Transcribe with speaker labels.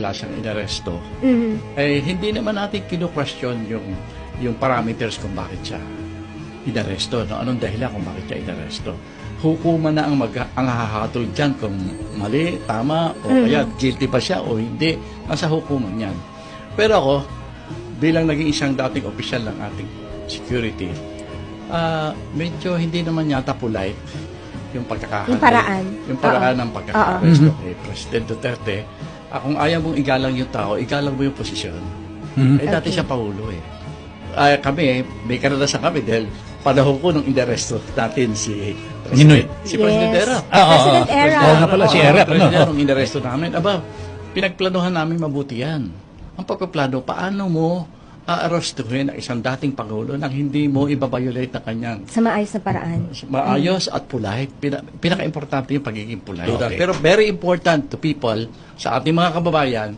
Speaker 1: wala siyang inaresto, eh hindi naman natin kinu-question yung parameters kung bakit siya inaresto. No? Anong dahilan kung bakit siya inaresto? Hukuman na ang hahatol dyan kung mali, tama, o kaya guilty ba siya o hindi. Nasa hukuman yan. Pero ako, bilang naging isang dating opisyal ng ating security, medyo hindi naman yata polite yung pagkakahali. Yung paraan ng pagkakaresto kay President Duterte. Kung ayaw mong igalang yung tao, igalang mo yung posisyon. Dati siya Pangulo eh. Kami, may karanasan kami dahil panahon ko nung inaresto natin si President. Si President Erap.
Speaker 2: President Erap.
Speaker 1: Oo nga pala, si Erap. Nung inaresto namin, pinagplanuhan namin mabuti yan. Ang pagpaplano, paano mo aarestuhin ang isang dating Pangulo nang hindi mo ibabiolate na kanyang
Speaker 2: sa maayos na paraan.
Speaker 1: Maayos at polite. Pinaka-importante yung pagiging polite.
Speaker 3: Okay.
Speaker 1: Pero very important to people, sa ating mga kababayan,